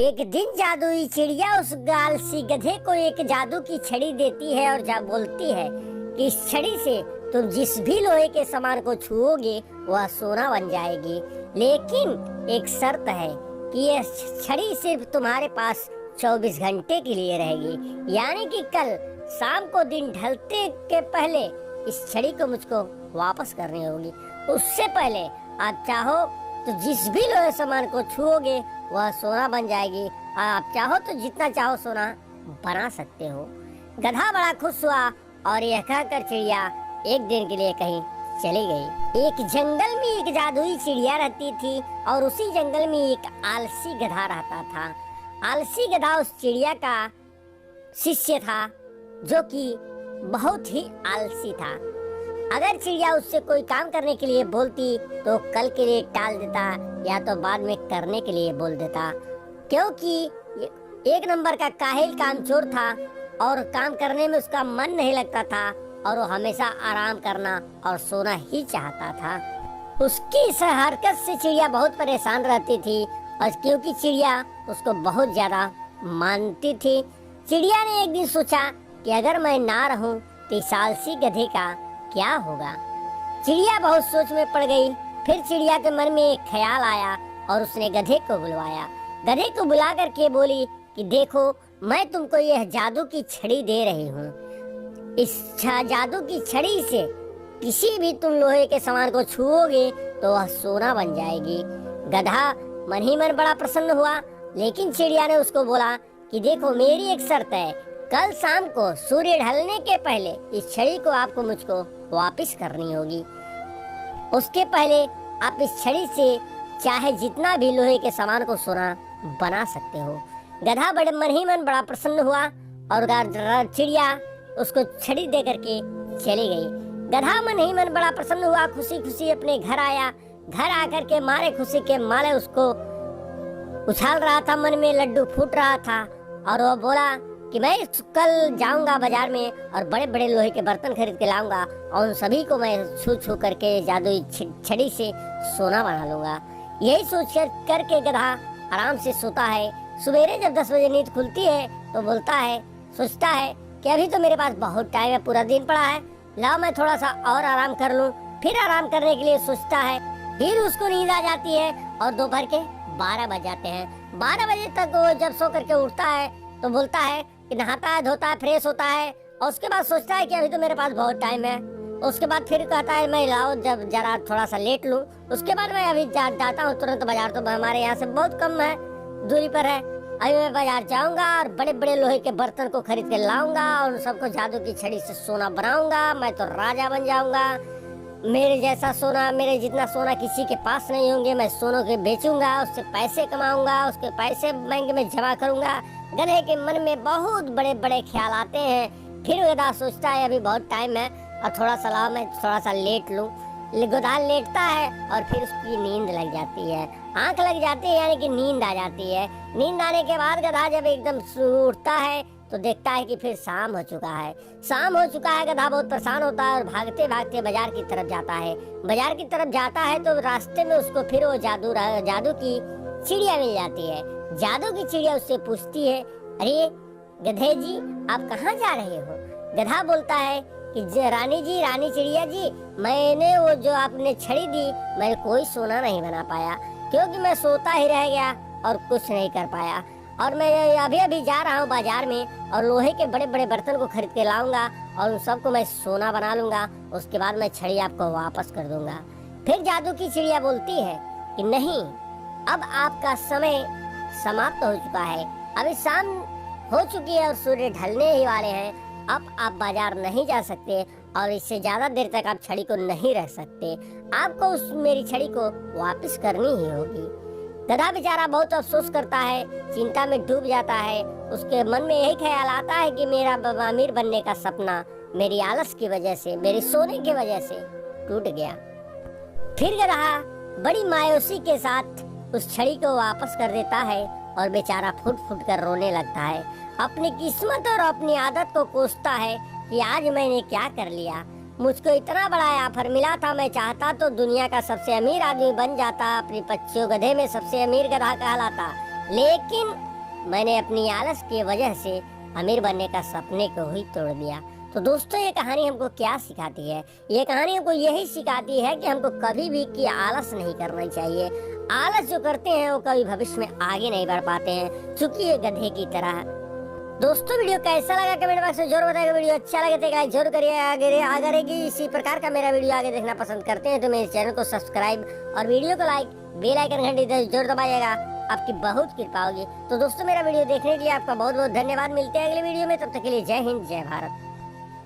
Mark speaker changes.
Speaker 1: एक दिन जादुई चिड़िया उस आलसी गधे को एक जादू की छड़ी देती है और बोलती है कि इस छड़ी से तुम जिस भी लोहे के सामान को छुओगे वह सोना बन जाएगी, लेकिन एक शर्त है कि यह छड़ी सिर्फ तुम्हारे पास 24 घंटे के लिए रहेगी, यानी कि कल शाम को दिन ढलते के पहले इस छड़ी को मुझको वापस करनी होगी। उससे पहले आप चाहो तो जिस भी लोहे सामान को छुओगे वह सोना बन जाएगी, और आप चाहो तो जितना चाहो सोना बना सकते हो। गधा बड़ा खुश हुआ और यह कहकर चिड़िया एक दिन के लिए कहीं चली गई। एक जंगल में एक जादुई चिड़िया रहती थी और उसी जंगल में एक आलसी गधा रहता था। आलसी गधा उस चिड़िया का शिष्य था जो कि बहुत ही आलसी था। अगर चिड़िया उससे कोई काम करने के लिए बोलती तो कल के लिए टाल देता या तो बाद में करने के लिए बोल देता, क्योंकि एक नंबर का काहिल कामचोर था और काम करने में उसका मन नहीं लगता था और वो हमेशा आराम करना और सोना ही चाहता था। उसकी इस हरकत से चिड़िया बहुत परेशान रहती थी और क्योंकि चिड़िया उसको बहुत ज्यादा मानती थी। चिड़िया ने एक दिन सोचा कि अगर मैं ना रहूं तो इस आलसी गधे का क्या होगा। चिड़िया बहुत सोच में पड़ गई। फिर चिड़िया के मन में एक ख्याल आया और उसने गधे को बुलवाया। गधे को बुला करके बोली कि देखो, मैं तुमको यह जादू की छड़ी दे रही हूँ। इस जादू की छड़ी से किसी भी तुम लोहे के सामान को छुओगे तो वह सोना बन जाएगी। गधा मन ही मन बड़ा प्रसन्न हुआ, लेकिन चिड़िया ने उसको बोला कि देखो, मेरी एक शर्त है, कल शाम को सूर्य ढलने के पहले इस छड़ी को आपको मुझको वापस करनी होगी। उसके पहले आप इस छड़ी से चाहे जितना भी लोहे के सामान को सोना बना सकते हो। गधा बड़े मन ही मन बड़ा प्रसन्न हुआ और चिड़िया उसको छड़ी दे करके चली गई। गधा मन ही मन बड़ा प्रसन्न हुआ, खुशी खुशी अपने घर आया। घर आकर के मारे खुशी के मारे उसको उछाल रहा था, मन में लड्डू फूट रहा था और वो बोला कि मैं कल जाऊंगा बाजार में और बड़े बड़े लोहे के बर्तन खरीद के लाऊंगा और उन सभी को मैं छू छू करके जादुई छड़ी से सोना बना लूंगा। यही सोच करके गधा आराम से सोता है। सवेरे जब 10 बजे नींद खुलती है तो बोलता है, सोचता है कि अभी तो मेरे पास बहुत टाइम है, पूरा दिन पड़ा है, लाओ मैं थोड़ा सा और आराम कर लूं। फिर आराम करने के लिए सोचता है। फिर उसको नींद आ जाती है और दोपहर के 12 बज जाते हैं। 12 बजे तक वो जब सो करके उठता है तो बोलता है कि नहाता है, धोता है, फ्रेश होता है और उसके बाद सोचता है कि अभी तो मेरे पास बहुत टाइम है। उसके बाद फिर कहता है मैं लाओ जब जरा थोड़ा सा लेट लूं। उसके बाद मैं अभी जाता हूँ तुरंत बाजार, तो हमारे यहाँ से बहुत कम है दूरी पर है। अभी मैं बाजार जाऊंगा और बड़े बड़े लोहे के बर्तन को खरीद के लाऊंगा और उन सबको जादू की छड़ी से सोना बनाऊंगा। मैं तो राजा बन जाऊंगा। मेरे जैसा सोना, मेरे जितना सोना किसी के पास नहीं होंगे। मैं सोनों के बेचूंगा, उससे पैसे कमाऊंगा, उसके पैसे बैंक में जमा करूंगा। गधे के मन में बहुत बड़े बड़े ख्याल आते हैं। फिर गधा सोचता है अभी बहुत टाइम है और थोड़ा सा लाओ मैं थोड़ा सा लेट लूं। गधा लेटता है और फिर उसकी नींद लग जाती है, आंख लग जाती है, यानी कि नींद आ जाती है। नींद आने के बाद गधा जब एकदम उठता है तो देखता है कि फिर शाम हो चुका है। शाम हो चुका है। गधा बहुत परेशान होता है और भागते भागते बाजार की तरफ जाता है। बाजार की तरफ जाता है तो रास्ते में उसको फिर वो जादू की चिड़िया मिल जाती है। जादू की चिड़िया उससे पूछती है, अरे गधे जी, आप कहाँ जा रहे हो? गधा बोलता है कि रानी जी, रानी चिड़िया जी, मैंने वो जो आपने छड़ी दी, मैं कोई सोना नहीं बना पाया क्योंकि मैं सोता ही रह गया और कुछ नहीं कर पाया। और मैं अभी अभी जा रहा हूँ बाजार में और लोहे के बड़े बड़े बर्तन को खरीद के लाऊंगा और उन सबको मैं सोना बना लूंगा। उसके बाद मैं छड़ी आपको वापस कर दूंगा। फिर जादू की चिड़िया बोलती है कि नहीं, अब आपका समय समाप्त हो चुका है। अभी शाम हो चुकी है और सूर्य ढलने ही वाले हैं। अब आप बाजार नहीं जा सकते और इससे ज्यादा देर तक आप छड़ी को नहीं रख सकते। आपको उस मेरी छड़ी को वापस करनी ही होगी। गधा बेचारा बहुत अफसोस करता है, चिंता में डूब जाता है। उसके मन में यही ख्याल आता है कि मेरा अमीर बनने का सपना मेरी आलस की वजह से, मेरी सोने की वजह से टूट गया। फिर गधा बड़ी मायूसी के साथ उस छड़ी को वापस कर देता है और बेचारा फुट फुट कर रोने लगता है। अपनी किस्मत और अपनी आदत को कोसता है कि आज मैंने क्या कर लिया। मुझको इतना बड़ा ऑफर मिला था, मैं चाहता तो दुनिया का सबसे अमीर आदमी बन जाता, अपनी 25 गधे में सबसे अमीर गधा कहलाता, लेकिन मैंने अपनी आलस की वजह से अमीर बनने का सपने को ही तोड़ दिया। तो दोस्तों ये कहानी हमको क्या सिखाती है? ये कहानी हमको यही सिखाती है कि हमको कभी भी की आलस नहीं करना चाहिए। आलस जो करते हैं वो कभी भविष्य में आगे नहीं बढ़ पाते हैं, चूंकि ये गधे की तरह। दोस्तों वीडियो कैसा लगा कमेंट बॉक्स में जरूर बताइएगा। वीडियो अच्छा लगे तो लाइक जरूर करिए। अगर इसी प्रकार का मेरा वीडियो आगे देखना पसंद करते हैं तो मेरे चैनल को सब्सक्राइब और वीडियो को लाइक, बेल आइकन घंटी जरूर दबाइएगा। आपकी बहुत कृपा होगी। तो दोस्तों मेरा वीडियो देखने के लिए आपका बहुत बहुत धन्यवाद। मिलते हैं अगले वीडियो में, तब तक के लिए जय हिंद, जय भारत।